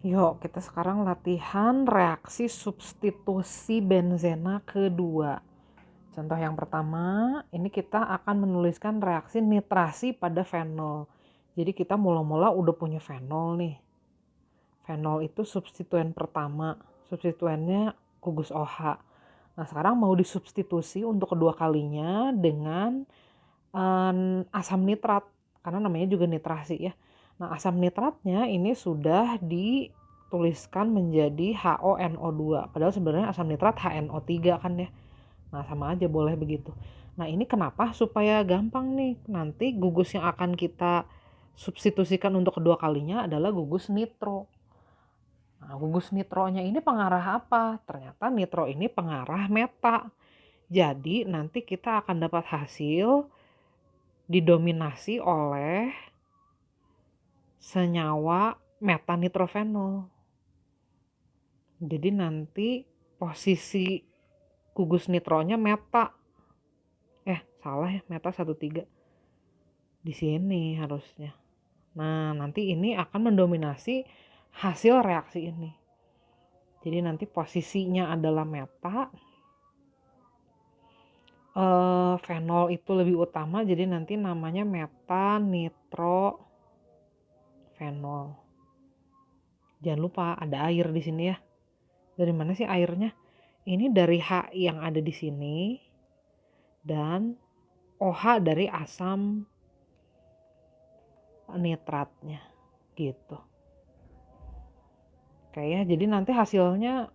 Yuk, kita sekarang latihan reaksi substitusi benzena kedua. Contoh yang pertama, ini kita akan menuliskan reaksi nitrasi pada fenol. Jadi kita mula-mula udah punya fenol nih. Fenol itu substituen pertama, substituennya gugus OH. Nah, sekarang mau disubstitusi untuk kedua kalinya dengan asam nitrat, karena namanya juga nitrasi ya. Nah, asam nitratnya ini sudah dituliskan menjadi HONO2, padahal sebenarnya asam nitrat HNO3 kan ya. Nah, sama aja boleh begitu. Nah, ini kenapa? Supaya gampang nih. Nanti gugus yang akan kita substitusikan untuk kedua kalinya adalah gugus nitro. Nah, gugus nitronya ini pengarah apa? Ternyata nitro ini pengarah meta. Jadi nanti kita akan dapat hasil didominasi oleh senyawa metanitrofenol. Jadi nanti posisi gugus nitronya meta. Salah ya, meta 13. Di sini harusnya. Nah, nanti ini akan mendominasi hasil reaksi ini. Jadi nanti posisinya adalah meta. Fenol itu lebih utama, jadi nanti namanya metanitrofenol. Jangan lupa ada air di sini ya. Dari mana sih airnya? Ini dari H yang ada di sini dan OH dari asam nitratnya gitu. Oke ya, jadi nanti hasilnya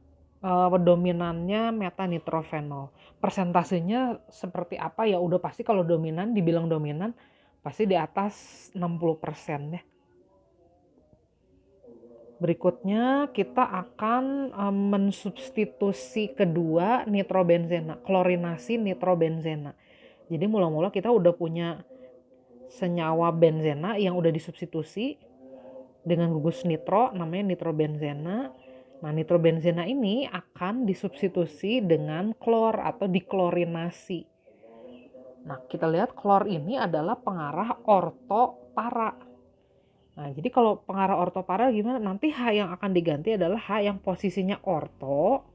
dominannya metanitrofenol. Persentasenya seperti apa ya, udah pasti kalau dominan, dibilang dominan pasti di atas 60% ya. Berikutnya kita akan mensubstitusi kedua nitrobenzena, klorinasi nitrobenzena. Jadi mula-mula kita udah punya senyawa benzena yang udah disubstitusi dengan gugus nitro, namanya nitrobenzena. Nah, nitrobenzena ini akan disubstitusi dengan klor atau diklorinasi. Nah, kita lihat klor ini adalah pengarah ortopara. Nah, jadi kalau pengarah ortopara gimana? Nanti H yang akan diganti adalah H yang posisinya orto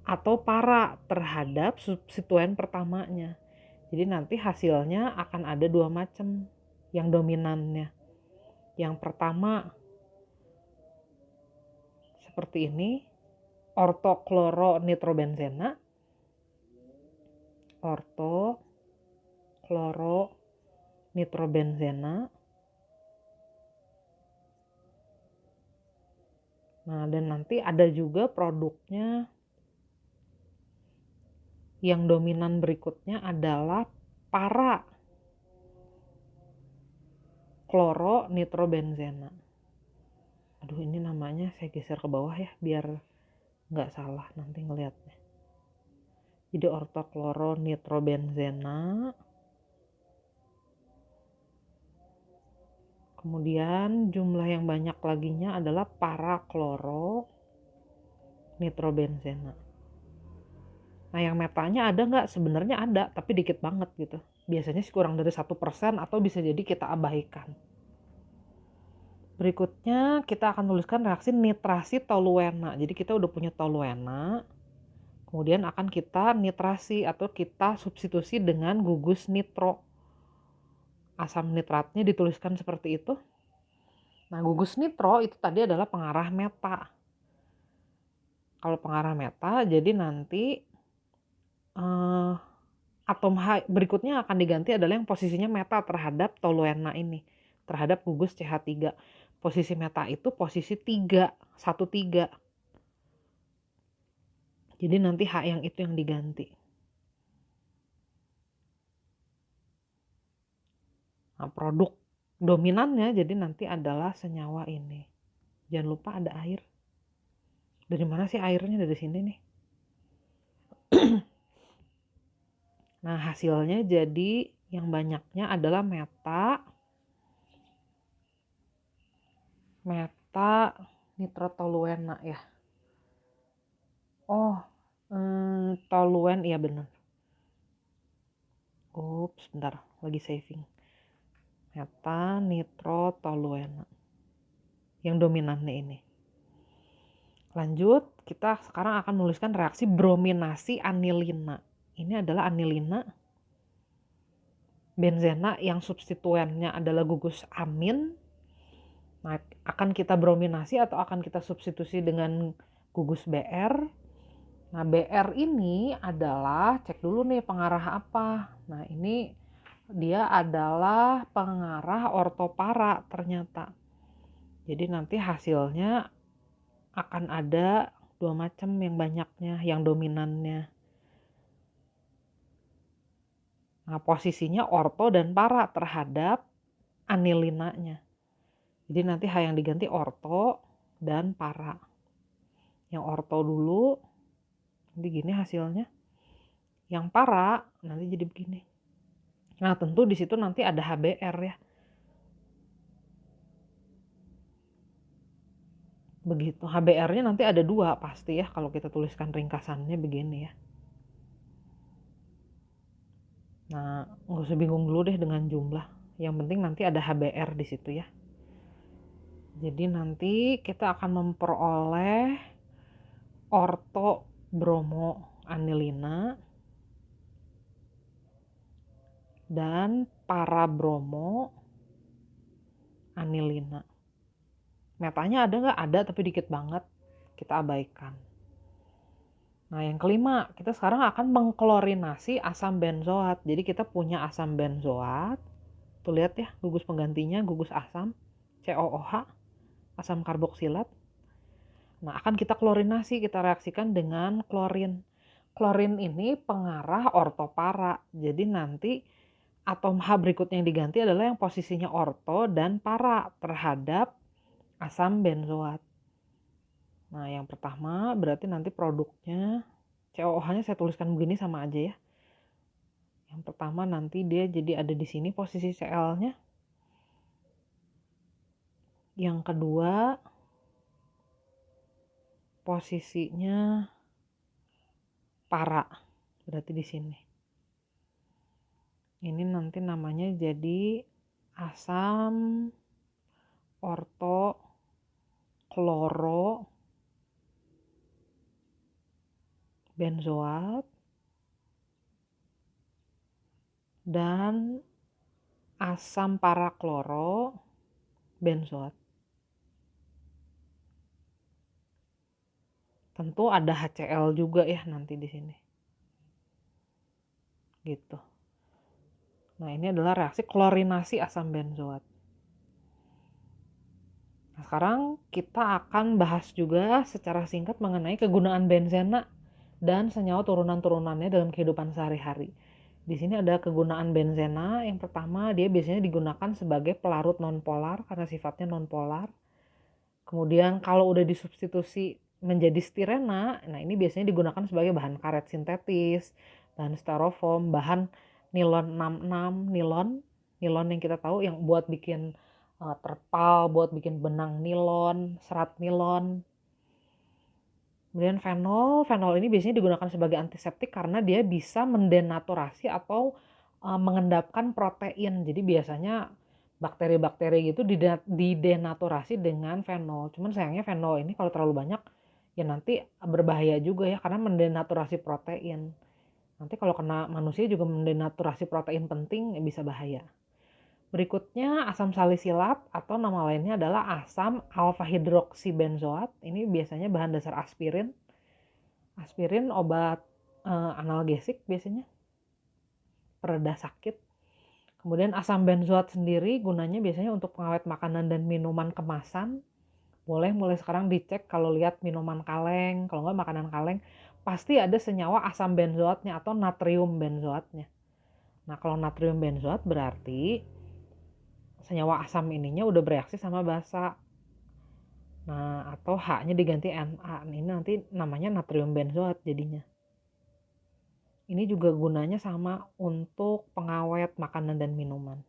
atau para terhadap substituen pertamanya. Jadi nanti hasilnya akan ada dua macam yang dominannya. Yang pertama seperti ini, ortokloronitrobenzena, ortokloronitrobenzena. Nah, dan nanti ada juga produknya yang dominan berikutnya adalah para kloronitrobenzena. Aduh, ini namanya saya geser ke bawah ya biar nggak salah nanti ngelihatnya. Jadi ortokloronitrobenzena. Kemudian jumlah yang banyak laginya adalah para kloronitrobenzena. Nah, yang metanya ada nggak? Sebenarnya ada, tapi dikit banget gitu. Biasanya sih kurang dari 1% atau bisa jadi kita abaikan. Berikutnya kita akan tuliskan reaksi nitrasi toluena. Jadi kita udah punya toluena, kemudian akan kita nitrasi atau kita substitusi dengan gugus nitro. Asam nitratnya dituliskan seperti itu. Nah, gugus nitro itu tadi adalah pengarah meta. Kalau pengarah meta, jadi nanti atom H berikutnya akan diganti adalah yang posisinya meta terhadap toluena ini, terhadap gugus CH3. Posisi meta itu posisi 3, 1,3. Jadi nanti H yang itu yang diganti. Nah, produk dominannya jadi nanti adalah senyawa ini. Jangan lupa ada air. Dari mana sih airnya? Dari sini nih. Nah, hasilnya jadi yang banyaknya adalah meta nitrotoluena ya. Toluen, iya benar. Ups, bentar, lagi saving. Meta nitrotoluena. Yang dominannya ini. Lanjut, kita sekarang akan menuliskan reaksi brominasi anilina. Ini adalah anilina. Benzena yang substituennya adalah gugus amin. Nah, akan kita brominasi atau akan kita substitusi dengan gugus Br. Nah, Br ini adalah, cek dulu nih pengarah apa. Nah, ini dia adalah pengarah ortopara ternyata. Jadi nanti hasilnya akan ada 2 macam yang banyaknya, yang dominannya. Nah, posisinya orto dan para terhadap anilinanya. Jadi nanti yang diganti orto dan para. Yang orto dulu, nanti gini hasilnya. Yang para nanti jadi begini. Nah, tentu di situ nanti ada HBr ya. Begitu. HBr-nya nanti ada 2 pasti ya kalau kita tuliskan ringkasannya begini ya. Nah, nggak usah bingung dulu deh dengan jumlah. Yang penting nanti ada HBr di situ ya. Jadi nanti kita akan memperoleh orto bromo anilina dan para bromo anilina. Metanya ada nggak? Ada tapi dikit banget. Kita abaikan. Nah, yang kelima, kita sekarang akan mengklorinasi asam benzoat. Jadi kita punya asam benzoat. Tuh lihat ya, gugus penggantinya gugus asam, COOH, asam karboksilat. Nah, akan kita klorinasi, kita reaksikan dengan klorin. Klorin ini pengarah ortopara. Jadi nanti atom H berikutnya yang diganti adalah yang posisinya orto dan para terhadap asam benzoat. Nah, yang pertama berarti nanti produknya COOH-nya saya tuliskan begini sama aja ya. Yang pertama nanti dia jadi ada di sini posisi Cl-nya. Yang kedua posisinya para, berarti di sini. Ini nanti namanya jadi asam orto kloro benzoat dan asam parakloro benzoat. Tentu ada HCl juga ya nanti di sini. Gitu. Nah, ini adalah reaksi klorinasi asam benzoat. Nah, sekarang kita akan bahas juga secara singkat mengenai kegunaan benzena dan senyawa turunan-turunannya dalam kehidupan sehari-hari. Di sini ada kegunaan benzena. Yang pertama, dia biasanya digunakan sebagai pelarut nonpolar karena sifatnya nonpolar. Kemudian kalau udah disubstitusi menjadi stirena, nah ini biasanya digunakan sebagai bahan karet sintetis, bahan styrofoam, bahan nilon 66, nilon yang kita tahu yang buat bikin terpal, buat bikin benang nilon, serat nilon. Kemudian fenol ini biasanya digunakan sebagai antiseptik karena dia bisa mendenaturasi atau mengendapkan protein. Jadi biasanya bakteri-bakteri gitu didenaturasi dengan fenol. Cuman sayangnya fenol ini kalau terlalu banyak ya nanti berbahaya juga ya karena mendenaturasi protein. Nanti kalau kena manusia juga mendenaturasi protein penting ya bisa bahaya. Berikutnya asam salisilat atau nama lainnya adalah asam alfa hidroksibenzoat. Ini biasanya bahan dasar aspirin. Aspirin obat analgesik biasanya, pereda sakit. Kemudian asam benzoat sendiri gunanya biasanya untuk pengawet makanan dan minuman kemasan. Boleh mulai sekarang dicek kalau lihat minuman kaleng, kalau nggak makanan kaleng, pasti ada senyawa asam benzoatnya atau natrium benzoatnya. Nah, kalau natrium benzoat berarti senyawa asam ininya udah bereaksi sama basa. Nah, atau H-nya diganti Na. Ini nanti namanya natrium benzoat jadinya. Ini juga gunanya sama untuk pengawet makanan dan minuman.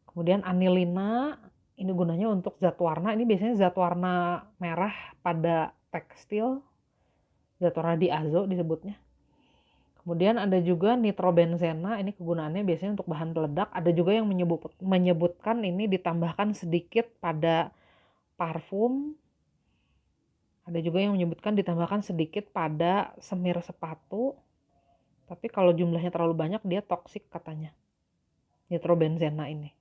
Kemudian anilina, ini gunanya untuk zat warna. Ini biasanya zat warna merah pada tekstil, zat warna diazo disebutnya. Kemudian ada juga nitrobenzena, ini kegunaannya biasanya untuk bahan peledak. Ada juga yang menyebutkan ini ditambahkan sedikit pada parfum. Ada juga yang menyebutkan ditambahkan sedikit pada semir sepatu, tapi kalau jumlahnya terlalu banyak dia toksik katanya, nitrobenzena ini.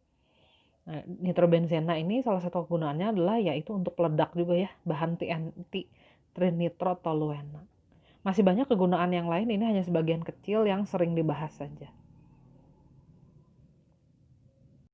Nah, nitrobenzena ini salah satu kegunaannya adalah yaitu untuk peledak juga ya, bahan TNT, trinitrotoluena. Masih banyak kegunaan yang lain, ini hanya sebagian kecil yang sering dibahas saja.